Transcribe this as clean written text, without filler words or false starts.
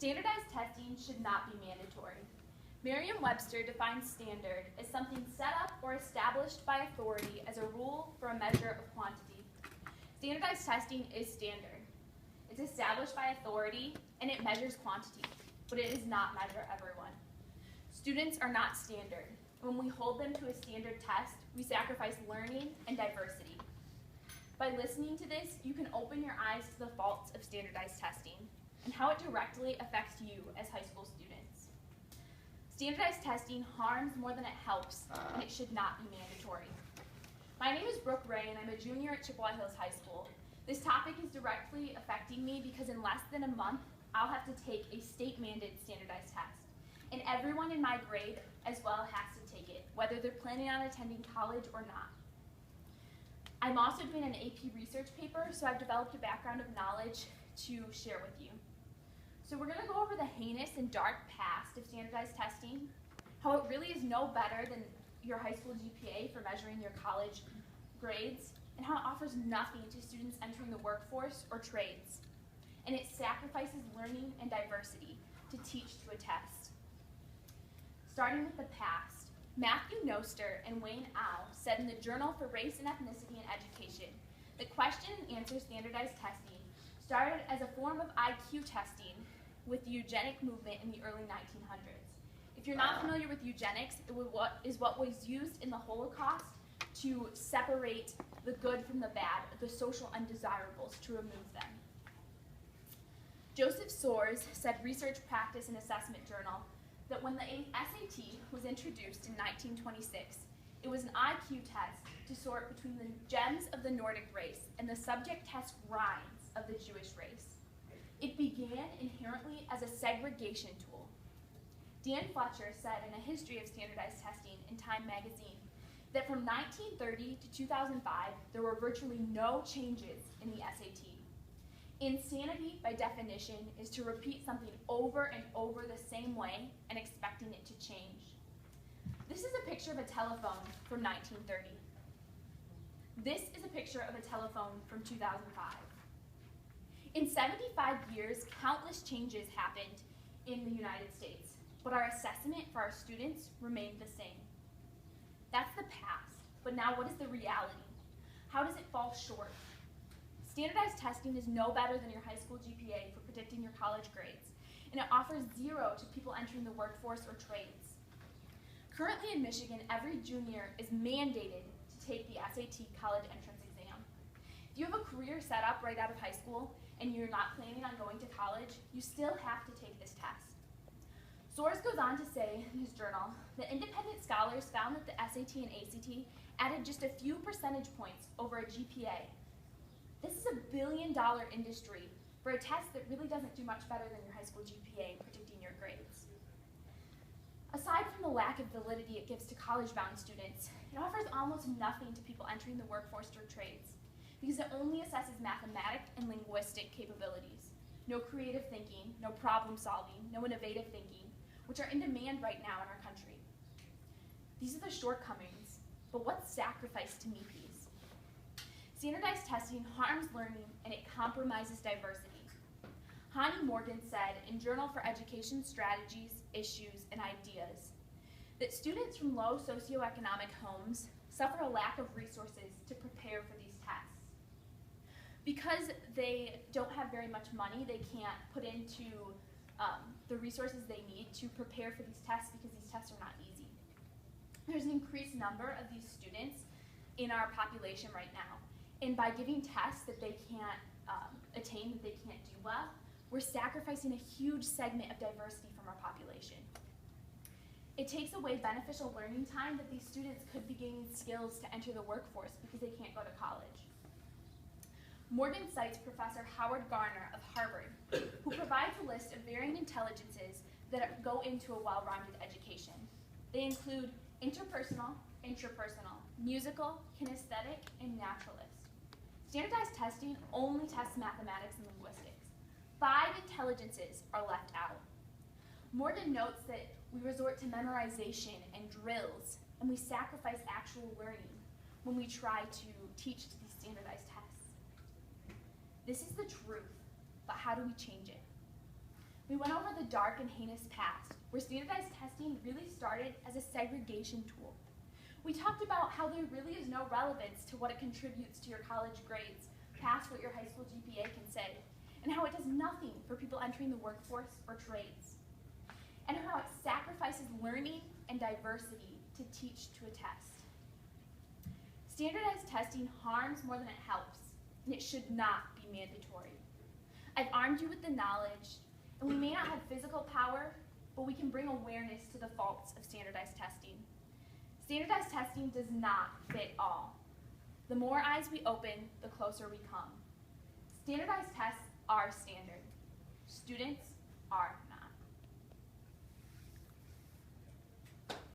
Standardized testing should not be mandatory. Merriam-Webster defines standard as something set up or established by authority as a rule for a measure of quantity. Standardized testing is standard. It's established by authority and it measures quantity, but it does not measure everyone. Students are not standard. When we hold them to a standard test, we sacrifice learning and diversity. By listening to this, you can open your eyes to the faults of standardized testing and how it directly affects you as high school students. Standardized testing harms more than it helps, and it should not be mandatory. My name is Brooke Ray, and I'm a junior at Chippewa Hills High School. This topic is directly affecting me because in less than a month, I'll have to take a state-mandated standardized test. And everyone in my grade as well has to take it, whether they're planning on attending college or not. I'm also doing an AP research paper, so I've developed a background of knowledge to share with you. So we're gonna go over the heinous and dark past of standardized testing, how it really is no better than your high school GPA for measuring your college grades, and how it offers nothing to students entering the workforce or trades. And it sacrifices learning and diversity to teach to a test. Starting with the past, Matthew Noster and Wayne Au said in the Journal for Race and Ethnicity in Education that question and answer standardized testing started as a form of IQ testing with the eugenic movement in the early 1900s. If you're not familiar with eugenics, it is what was used in the Holocaust to separate the good from the bad, the social undesirables, to remove them. Joseph Soares said Research, Practice, and Assessment Journal that when the SAT was introduced in 1926, it was an IQ test to sort between the gems of the Nordic race and the subject test grinds of the Jewish race. It began inherently as a segregation tool. Dan Fletcher said in A History of Standardized Testing in Time magazine that from 1930 to 2005, there were virtually no changes in the SAT. Insanity, by definition, is to repeat something over and over the same way and expecting it to change. This is a picture of a telephone from 1930. This is a picture of a telephone from 2005. In 75 years, countless changes happened in the United States, but our assessment for our students remained the same. That's the past, but now what is the reality? How does it fall short? Standardized testing is no better than your high school GPA for predicting your college grades, and it offers zero to people entering the workforce or trades. Currently in Michigan, every junior is mandated to take the SAT college entrance exam. If you have a career set up right out of high school and you're not planning on going to college, you still have to take this test. Soares goes on to say in his journal that independent scholars found that the SAT and ACT added just a few percentage points over a GPA. This is $1 billion industry for a test that really doesn't do much better than your high school GPA in predicting your grades. Aside from the lack of validity it gives to college-bound students, it offers almost nothing to people entering the workforce or trades because it only assesses mathematic and linguistic capabilities. No creative thinking, no problem solving, no innovative thinking, which are in demand right now in our country. These are the shortcomings, but what's sacrificed to meet these? Standardized testing harms learning and it compromises diversity. Hani Morgan said in Journal for Education Strategies, Issues, and Ideas that students from low socioeconomic homes suffer a lack of resources to prepare for these tests. Because they don't have very much money, they can't put into the resources they need to prepare for these tests because these tests are not easy. There's an increased number of these students in our population right now. And by giving tests that they can't attain, that they can't do well, we're sacrificing a huge segment of diversity from our population. It takes away beneficial learning time that these students could be gaining skills to enter the workforce because they can't go to college. Morgan cites Professor Howard Garner of Harvard, who provides a list of varying intelligences that go into a well-rounded education. They include interpersonal, intrapersonal, musical, kinesthetic, and naturalist. Standardized testing only tests mathematics and linguistics. 5 intelligences are left out. Morgan notes that we resort to memorization and drills, and we sacrifice actual learning when we try to teach these standardized tests. This is the truth, but how do we change it? We went over the dark and heinous past, where standardized testing really started as a segregation tool. We talked about how there really is no relevance to what it contributes to your college grades, past what your high school GPA can say, and how it does nothing for people entering the workforce or trades, and how it sacrifices learning and diversity to teach to a test. Standardized testing harms more than it helps, and it should not be mandatory. I've armed you with the knowledge, and we may not have physical power, but we can bring awareness to the faults of standardized testing. Standardized testing does not fit all. The more eyes we open, the closer we come. Standardized tests are standard. Students are